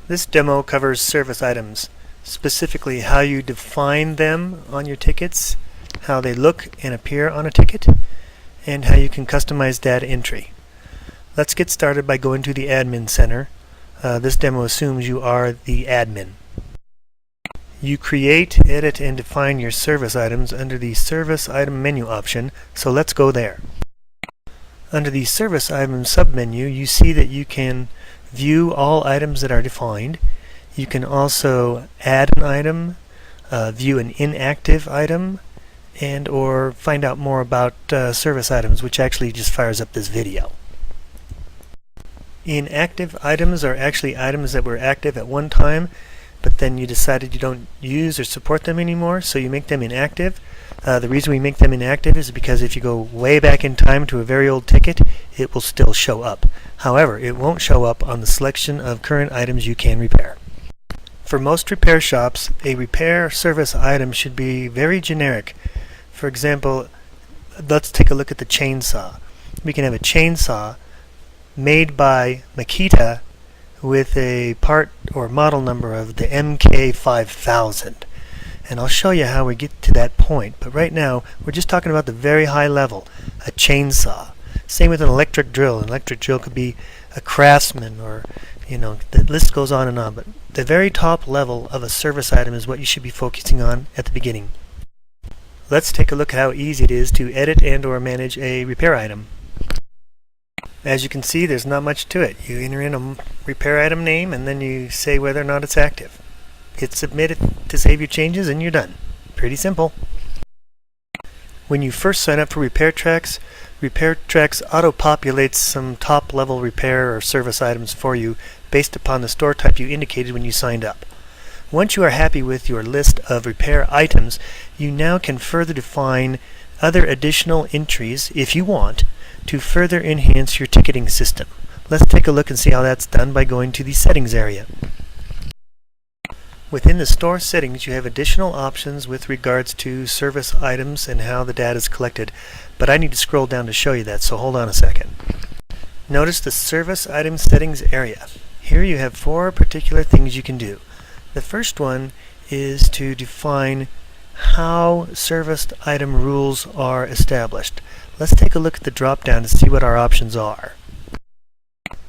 This demo covers service items, specifically how you define them on your tickets, how they look and appear on a ticket, and how you can customize data entry. Let's get started by going to the Admin Center. This demo assumes you are the admin. You create, edit, and define your service items under the Service Item menu option, so let's go there. Under the Service Item submenu, you see that you can view all items that are defined. You can also add an item, view an inactive item, and or find out more about service items, which actually just fires up this video. Inactive items are actually items that were active at one time, but then you decided you don't use or support them anymore, so you make them inactive. The reason we make them inactive is because if you go way back in time to a very old ticket, it will still show up. However, it won't show up on the selection of current items you can repair. For most repair shops, a repair service item should be very generic. For example, let's take a look at the chainsaw. We can have a chainsaw made by Makita with a part or model number of the MK5000. And I'll show you how we get to that point, but right now we're just talking about the very high level, a chainsaw. Same with an electric drill. An electric drill could be a Craftsman, or the list goes on and on, but the very top level of a service item is what you should be focusing on at the beginning. Let's take a look at how easy it is to edit and or manage a repair item. As you can see, there's not much to it. You enter in a repair item name and then you say whether or not it's active. Hit submit to save your changes and you're done. Pretty simple. When you first sign up for RepairTRAX, RepairTRAX auto-populates some top-level repair or service items for you based upon the store type you indicated when you signed up. Once you are happy with your list of repair items, you now can further define other additional entries, if you want, to further enhance your ticketing system. Let's take a look and see how that's done by going to the Settings area. Within the store settings, you have additional options with regards to service items and how the data is collected, but I need to scroll down to show you that, so hold on a second. Notice the service item settings area. Here you have 4 particular things you can do. The first one is to define how serviced item rules are established. Let's take a look at the drop down to see what our options are.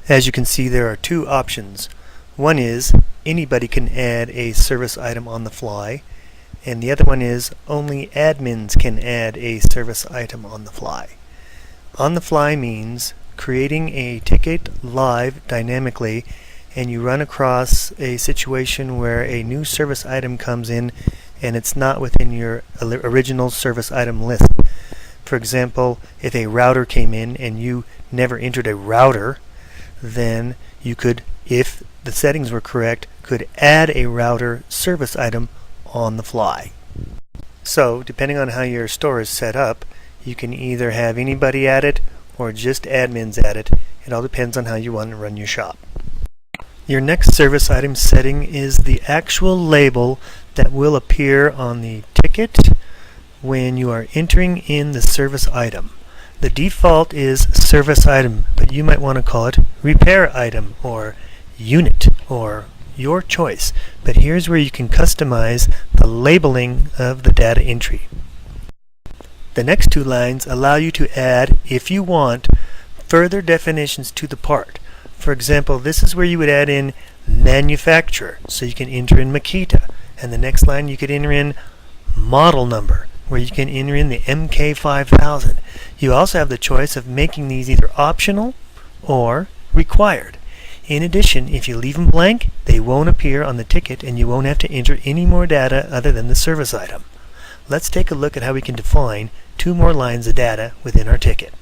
As you can see, there are 2 options. One is anybody can add a service item on the fly, and the other one is only admins can add a service item on the fly. On the fly means creating a ticket live dynamically, and you run across a situation where a new service item comes in and it's not within your original service item list. For example, if a router came in and you never entered a router, then you could, if the settings were correct, could add a router service item on the fly. So, depending on how your store is set up, you can either have anybody add it or just admins add it. It all depends on how you want to run your shop. Your next service item setting is the actual label that will appear on the ticket when you are entering in the service item. The default is service item, but you might want to call it repair item or unit or your choice. But here's where you can customize the labeling of the data entry. The next 2 lines allow you to add, if you want, further definitions to the part. For example, this is where you would add in manufacturer, so you can enter in Makita. And the next line you could enter in model number, where you can enter in the MK5000. You also have the choice of making these either optional or required. In addition, if you leave them blank, they won't appear on the ticket and you won't have to enter any more data other than the service item. Let's take a look at how we can define 2 more lines of data within our ticket.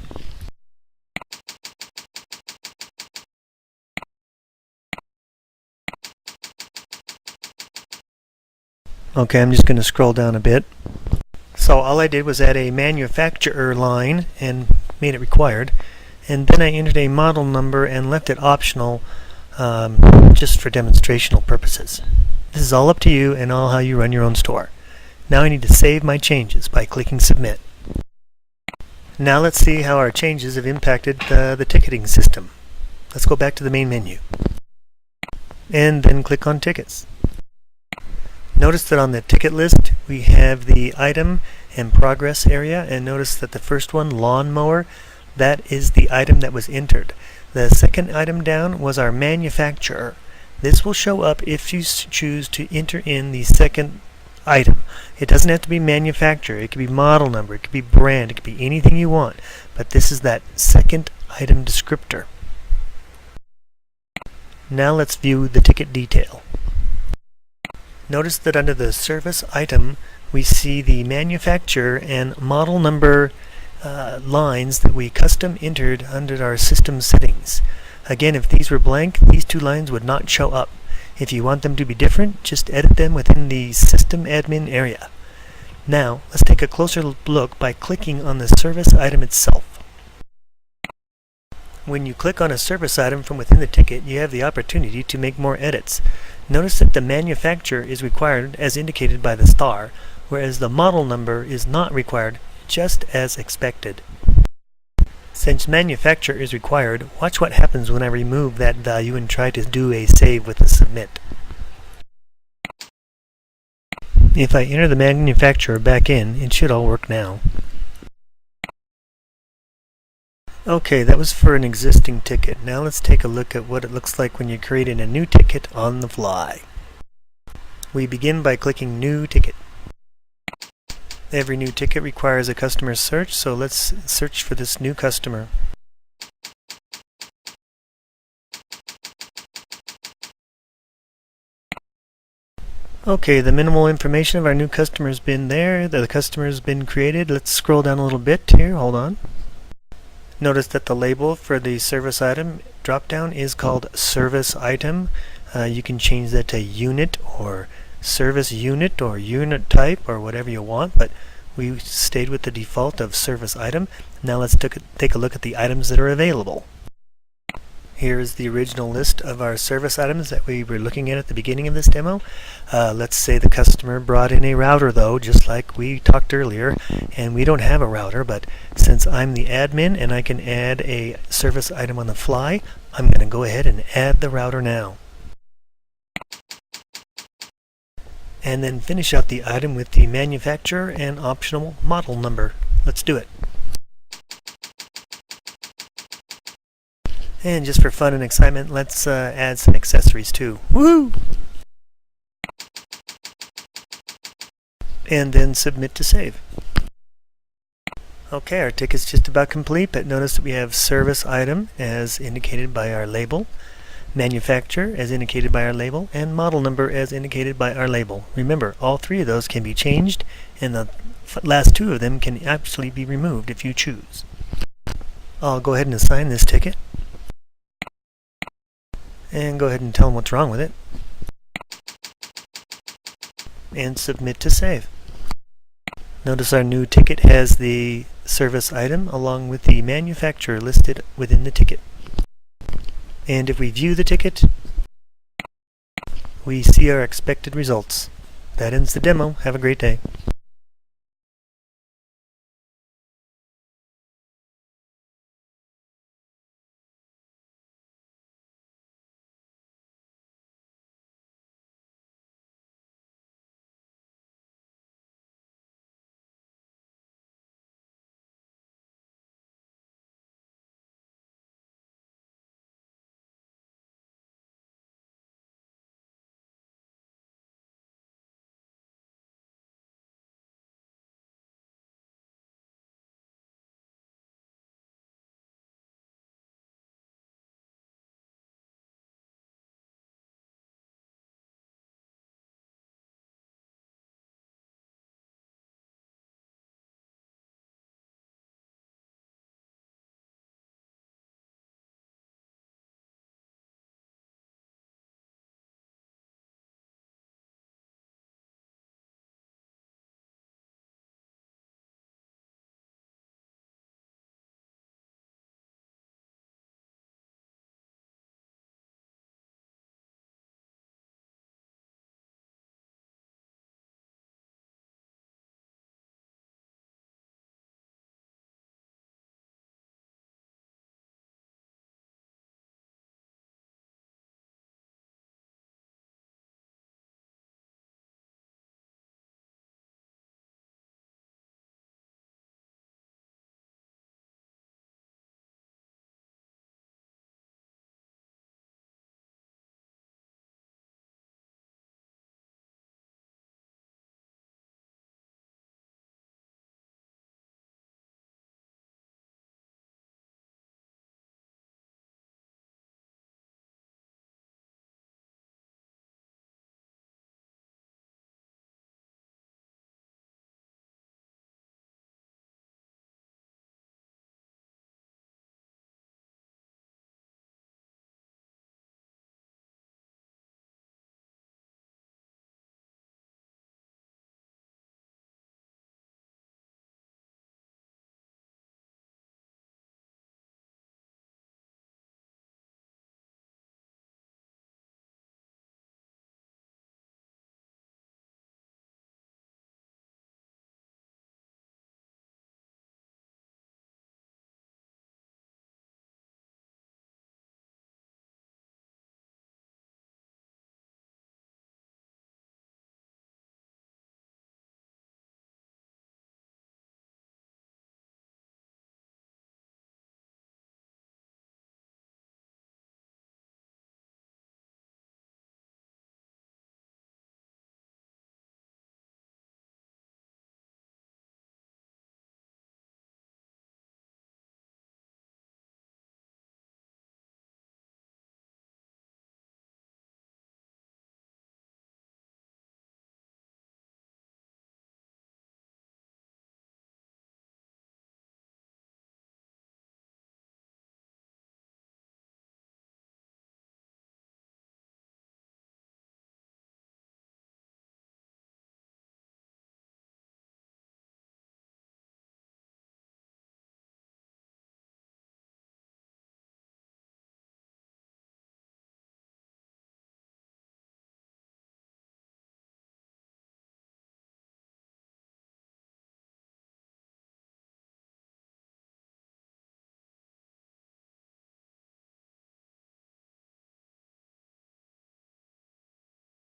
Okay, I'm just going to scroll down a bit. So all I did was add a manufacturer line and made it required, and then I entered a model number and left it optional just for demonstrational purposes. This is all up to you and all how you run your own store. Now I need to save my changes by clicking submit. Now let's see how our changes have impacted the ticketing system. Let's go back to the main menu. and then click on Tickets. Notice that on the ticket list we have the item and progress area, and notice that the first one, lawnmower, that is the item that was entered. The second item down was our manufacturer. This will show up if you choose to enter in the second item. It doesn't have to be manufacturer, it could be model number, it could be brand, it could be anything you want, but this is that second item descriptor. Now let's view the ticket detail. Notice that under the service item we see the manufacturer and model number lines that we custom entered under our system settings. Again, if these were blank, these two lines would not show up. If you want them to be different, just edit them within the system admin area. Now, let's take a closer look by clicking on the service item itself. When you click on a service item from within the ticket, you have the opportunity to make more edits. Notice that the manufacturer is required as indicated by the star, whereas the model number is not required, just as expected. Since manufacturer is required, watch what happens when I remove that value and try to do a save with a submit. If I enter the manufacturer back in, it should all work now. Okay, that was for an existing ticket. Now let's take a look at what it looks like when you're creating a new ticket on the fly. We begin by clicking New Ticket. Every new ticket requires a customer search, so let's search for this new customer. Okay, the minimal information of our new customer has been there. The customer has been created. Let's scroll down a little bit here. Hold on. Notice that the label for the service item drop-down is called Service Item. You can change that to Unit or Service Unit or Unit Type or whatever you want, but we stayed with the default of Service Item. Now let's take a look at the items that are available. Here is the original list of our service items that we were looking at the beginning of this demo. Let's say the customer brought in a router though, just like we talked earlier, and we don't have a router, but since I'm the admin and I can add a service item on the fly, I'm going to go ahead and add the router now. And then finish out the item with the manufacturer and optional model number. Let's do it. And just for fun and excitement, let's add some accessories too. Woo! And then submit to save. Okay, our ticket's just about complete, but notice that we have service item as indicated by our label, manufacturer as indicated by our label, and model number as indicated by our label. Remember, all three of those can be changed, and the last two of them can actually be removed if you choose. I'll go ahead and assign this ticket. And go ahead and tell them what's wrong with it. And submit to save. Notice our new ticket has the service item along with the manufacturer listed within the ticket. And if we view the ticket, we see our expected results. That ends the demo. Have a great day.